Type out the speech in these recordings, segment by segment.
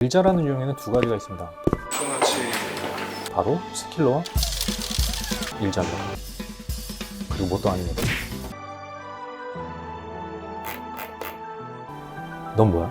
일 잘하는 유형에는 두 가지가 있습니다. 저같이 바로 스킬러와 일 잘러. 그리고 뭣도 아닙니다. 넌 뭐야?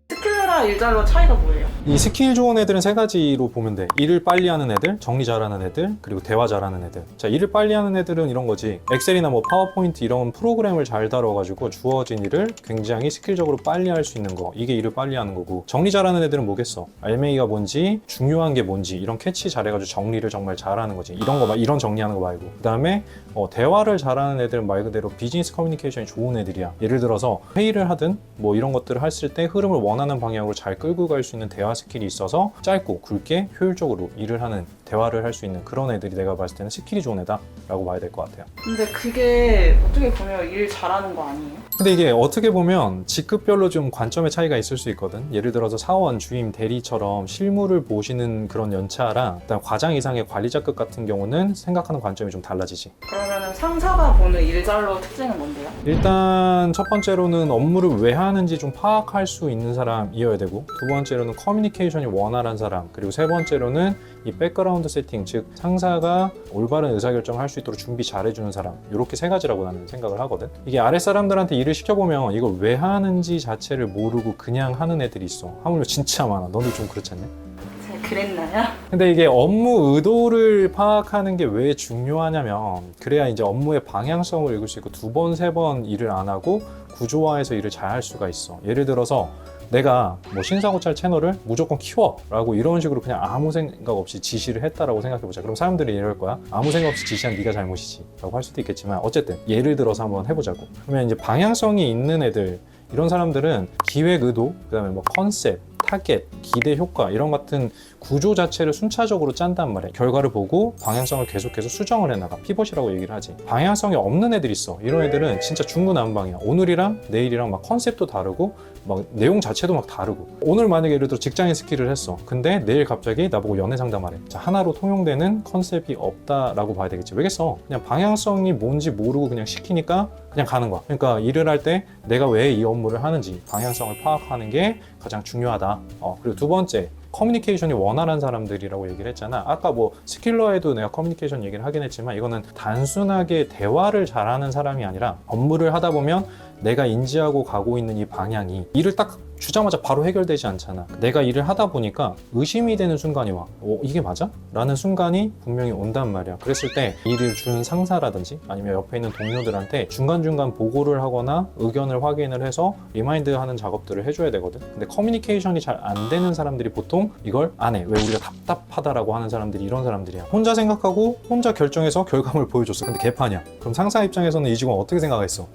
스킬러랑 일잘러 차이가 뭐예요? 이 스킬 좋은 애들은 세 가지로 보면 돼. 일을 빨리 하는 애들, 정리 잘하는 애들, 그리고 대화 잘하는 애들. 자, 일을 빨리 하는 애들은 이런 거지. 엑셀이나 뭐 파워포인트 이런 프로그램을 잘 다뤄가지고 주어진 일을 굉장히 스킬적으로 빨리 할 수 있는 거. 이게 일을 빨리 하는 거고. 정리 잘하는 애들은 뭐겠어? 알맹이가 뭔지, 중요한 게 뭔지 이런 캐치 잘해가지고 정리를 정말 잘하는 거지. 이런 거, 이런 정리하는 거 말고. 그 다음에 대화를 잘하는 애들은 말 그대로 비즈니스 커뮤니케이션이 좋은 애들이야. 예를 들어서 회의를 하든 뭐 이런 것들을 했을 때 흐름을 원하는 방향으로 잘 끌고 갈 수 있는 대화 스킬이 있어서 짧고 굵게 효율적으로 일을 하는, 대화를 할 수 있는 그런 애들이 내가 봤을 때는 스킬이 좋은 애다 라고 봐야 될 것 같아요. 근데 그게 어떻게 보면 일 잘하는 거 아니에요? 근데 이게 어떻게 보면 직급별로 좀 관점의 차이가 있을 수 있거든. 예를 들어서 사원, 주임, 대리처럼 실무를 보시는 그런 연차랑 일단 과장 이상의 관리자급 같은 경우는 생각하는 관점이 좀 달라지지. 그러면 상사가 보는 일잘러 특징은 뭔데요? 일단 첫 번째로는 업무를 왜 하는지 좀 파악할 수 있는 사람이어야 되고, 두 번째로는 커뮤니케이션이 원활한 사람, 그리고 세 번째로는 이 백그라운드 세팅, 즉 상사가 올바른 의사결정을 할 수 있도록 준비 잘해주는 사람, 이렇게 세 가지라고 나는 생각을 하거든. 이게 아랫사람들한테 일을 시켜보면 이걸 왜 하는지 자체를 모르고 그냥 하는 애들이 있어. 하물며 진짜 많아. 너도 좀 그렇지 않냐? 제가 그랬나요? 근데 이게 업무 의도를 파악하는 게 왜 중요하냐면, 그래야 이제 업무의 방향성을 읽을 수 있고 두 번, 세 번 일을 안 하고 구조화해서 일을 잘 할 수가 있어. 예를 들어서 내가 뭐 신사고찰 채널을 무조건 키워 라고 이런 식으로 그냥 아무 생각 없이 지시를 했다라고 생각해보자. 그럼 사람들이 이럴 거야. 아무 생각 없이 지시한 네가 잘못이지 라고 할 수도 있겠지만, 어쨌든 예를 들어서 한번 해보자고. 그러면 이제 방향성이 있는 애들, 이런 사람들은 기획 의도, 그 다음에 뭐 컨셉, 타겟, 기대 효과 이런 같은 구조 자체를 순차적으로 짠단 말이야. 결과를 보고 방향성을 계속해서 수정을 해나가. 피벗이라고 얘기를 하지. 방향성이 없는 애들이 있어. 이런 애들은 진짜 중구난방이야. 오늘이랑 내일이랑 막 컨셉도 다르고 막 내용 자체도 막 다르고. 오늘 만약에 예를 들어 직장인 스킬을 했어. 근데 내일 갑자기 나보고 연애 상담하래. 자, 하나로 통용되는 컨셉이 없다라고 봐야 되겠지. 왜겠어? 그냥 방향성이 뭔지 모르고 그냥 시키니까 그냥 가는 거야. 그러니까 일을 할 때 내가 왜 이 업무를 하는지 방향성을 파악하는 게 가장 중요하다. 그리고 두 번째, 커뮤니케이션이 원활한 사람들이라고 얘기를 했잖아. 아까 뭐 스킬러에도 내가 커뮤니케이션 얘기를 하긴 했지만, 이거는 단순하게 대화를 잘하는 사람이 아니라 업무를 하다 보면 내가 인지하고 가고 있는 이 방향이 일을 딱 주자마자 바로 해결되지 않잖아. 내가 일을 하다 보니까 의심이 되는 순간이 와. 이게 맞아? 라는 순간이 분명히 온단 말이야. 그랬을 때 일을 주는 상사라든지 아니면 옆에 있는 동료들한테 중간중간 보고를 하거나 의견을 확인을 해서 리마인드 하는 작업들을 해줘야 되거든. 근데 커뮤니케이션이 잘 안 되는 사람들이 보통 이걸 안 해. 왜? 우리가 답답하다라고 하는 사람들이 이런 사람들이야. 혼자 생각하고 혼자 결정해서 결과물을 보여줬어. 근데 개판이야. 그럼 상사 입장에서는 이 직원 어떻게 생각했어?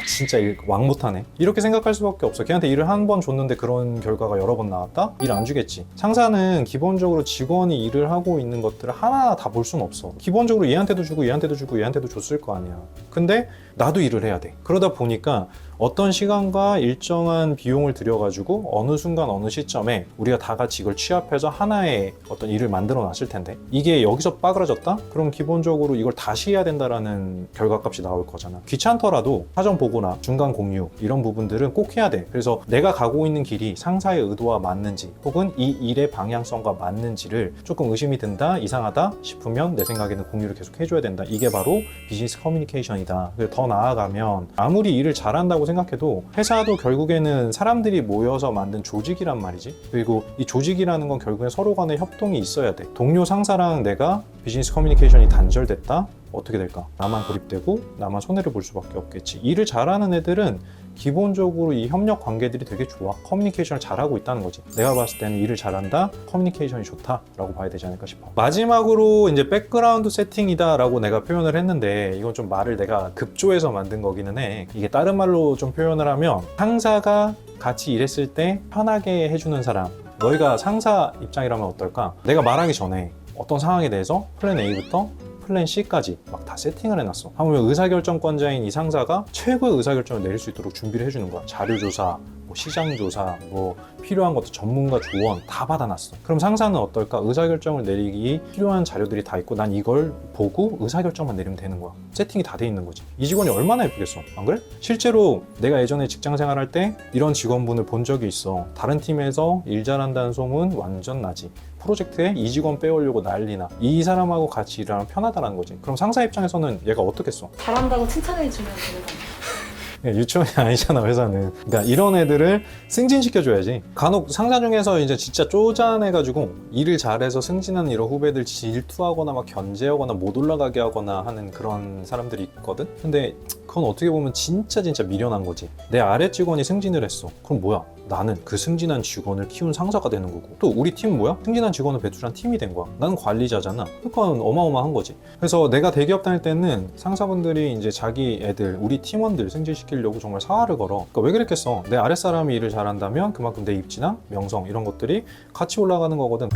진짜 일 왕 못하네. 이렇게 생각할 수밖에 없어. 걔한테 일을 한 번 줬는데 그런 결과가 여러 번 나왔다? 일 안 주겠지. 상사는 기본적으로 직원이 일을 하고 있는 것들을 하나 다 볼 수는 없어. 기본적으로 얘한테도 주고 얘한테도 주고 얘한테도 줬을 거 아니야. 근데 나도 일을 해야 돼. 그러다 보니까 어떤 시간과 일정한 비용을 들여가지고 어느 순간 어느 시점에 우리가 다 같이 이걸 취합해서 하나의 어떤 일을 만들어 놨을 텐데, 이게 여기서 빠그라졌다? 그럼 기본적으로 이걸 다시 해야 된다라는 결과값이 나올 거잖아. 귀찮더라도 사전 보고나 중간 공유 이런 부분들은 꼭 해야 돼. 그래서 내가 가고 있는 길이 상사의 의도와 맞는지, 혹은 이 일의 방향성과 맞는지를 조금 의심이 든다, 이상하다 싶으면 내 생각에는 공유를 계속 해줘야 된다. 이게 바로 비즈니스 커뮤니케이션이다. 더 나아가면 아무리 일을 잘한다고 생각해도 회사도 결국에는 사람들이 모여서 만든 조직이란 말이지. 그리고 이 조직이라는 건 결국엔 서로 간에 협동이 있어야 돼. 동료 상사랑 내가 비즈니스 커뮤니케이션이 단절됐다? 어떻게 될까? 나만 고립되고 나만 손해를 볼 수밖에 없겠지. 일을 잘하는 애들은 기본적으로 이 협력 관계들이 되게 좋아. 커뮤니케이션을 잘하고 있다는 거지. 내가 봤을 때는 일을 잘한다, 커뮤니케이션이 좋다라고 봐야 되지 않을까 싶어. 마지막으로 이제 백그라운드 세팅이다라고 내가 표현을 했는데, 이건 좀 말을 내가 급조해서 만든 거기는 해. 이게 다른 말로 좀 표현을 하면, 상사가 같이 일했을 때 편하게 해주는 사람. 너희가 상사 입장이라면 어떨까? 내가 말하기 전에 어떤 상황에 대해서 플랜 A부터 플랜 C까지 막 다 세팅을 해놨어. 하물며 의사결정권자인 이 상사가 최고의 의사결정을 내릴 수 있도록 준비를 해주는 거야. 자료조사, 뭐 시장조사, 뭐 필요한 것도 전문가 조언 다 받아놨어. 그럼 상사는 어떨까? 의사결정을 내리기 필요한 자료들이 다 있고 난 이걸 보고 의사결정만 내리면 되는 거야. 세팅이 다 돼 있는 거지. 이 직원이 얼마나 예쁘겠어, 안 그래? 실제로 내가 예전에 직장 생활할 때 이런 직원분을 본 적이 있어. 다른 팀에서 일 잘한다는 소문 완전 나지. 프로젝트에 이 직원 빼오려고 난리나. 이 사람하고 같이 일하면 편하다는 거지. 그럼 상사 입장에서는 얘가 어떻겠어? 잘한다고 칭찬해주면 되는 거야. 유치원이 아니잖아, 회사는. 그러니까 이런 애들을 승진시켜줘야지. 간혹 상사 중에서 이제 진짜 쪼잔해가지고 일을 잘해서 승진하는 이런 후배들 질투하거나 막 견제하거나 못 올라가게 하거나 하는 그런 사람들이 있거든? 근데 그건 어떻게 보면 진짜 미련한 거지. 내 아래 직원이 승진을 했어. 그럼 뭐야? 나는 그 승진한 직원을 키운 상사가 되는 거고, 또 우리 팀은 뭐야? 승진한 직원을 배출한 팀이 된 거야. 나는 관리자잖아. 그건 어마어마한 거지. 그래서 내가 대기업 다닐 때는 상사분들이 이제 자기 애들, 우리 팀원들 승진시키려고 정말 사활을 걸어. 그러니까 왜 그랬겠어? 내 아랫사람이 일을 잘한다면 그만큼 내 입지나 명성 이런 것들이 같이 올라가는 거거든.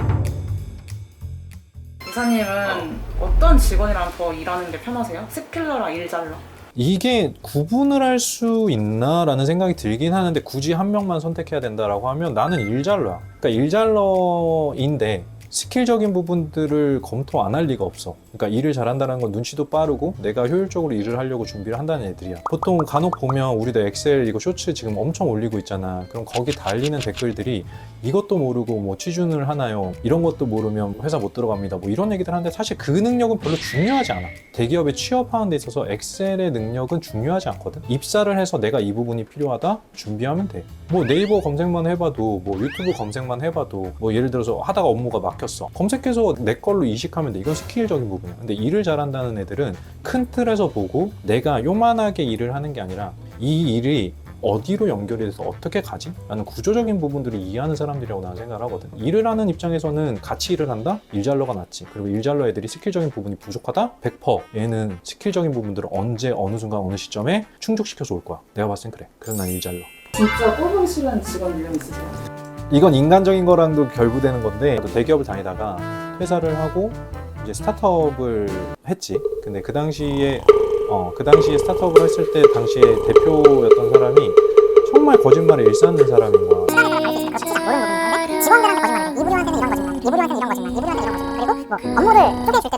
이사님은 어떤 직원이랑 더 일하는 게 편하세요? 스킬러랑 일잘러? 이게 구분을 할 수 있나라는 생각이 들긴 하는데, 굳이 한 명만 선택해야 된다라고 하면 나는 일잘러야. 그러니까 일잘러인데 스킬적인 부분들을 검토 안 할 리가 없어. 그러니까 일을 잘한다는 건 눈치도 빠르고 내가 효율적으로 일을 하려고 준비를 한다는 애들이야. 보통 간혹 보면 우리도 엑셀 이거 쇼츠 지금 엄청 올리고 있잖아. 그럼 거기 달리는 댓글들이 이것도 모르고 뭐 취준을 하나요? 이런 것도 모르면 회사 못 들어갑니다. 뭐 이런 얘기들 하는데 사실 그 능력은 별로 중요하지 않아. 대기업에 취업하는 데 있어서 엑셀의 능력은 중요하지 않거든. 입사를 해서 내가 이 부분이 필요하다? 준비하면 돼. 뭐 네이버 검색만 해봐도, 뭐 유튜브 검색만 해봐도, 뭐 예를 들어서 하다가 업무가 막혔어. 검색해서 내 걸로 이식하면 돼. 이건 스킬적인 부분이야. 근데 일을 잘한다는 애들은 큰 틀에서 보고 내가 요만하게 일을 하는 게 아니라 이 일이 어디로 연결이 돼서 어떻게 가지? 라는 구조적인 부분들을 이해하는 사람들이라고 나는 생각을 하거든. 일을 하는 입장에서는 같이 일을 한다? 일잘러가 낫지. 그리고 일잘러 애들이 스킬적인 부분이 부족하다? 100% 얘는 스킬적인 부분들을 언제 어느 순간 어느 시점에 충족시켜서 올 거야. 내가 봤을 땐 그래. 그래서 난 일잘러. 진짜 뽑으기 싫은 직원 유형 있으세요? 이건 인간적인 거랑도 결부되는 건데, 대기업을 다니다가 퇴사를 하고 이제 스타트업을 했지. 근데 그 당시에 스타트업을 했을 때 당시에 대표였던 사람이 정말 거짓말을 일삼는 사람인 거야. 직원들한테 거짓말을 해. 이부류한테는 이런 거짓말, 이부류한테는 이런 거짓말, 이부류한테는 이런 거짓말. 그리고 뭐 업무를 소개했을 때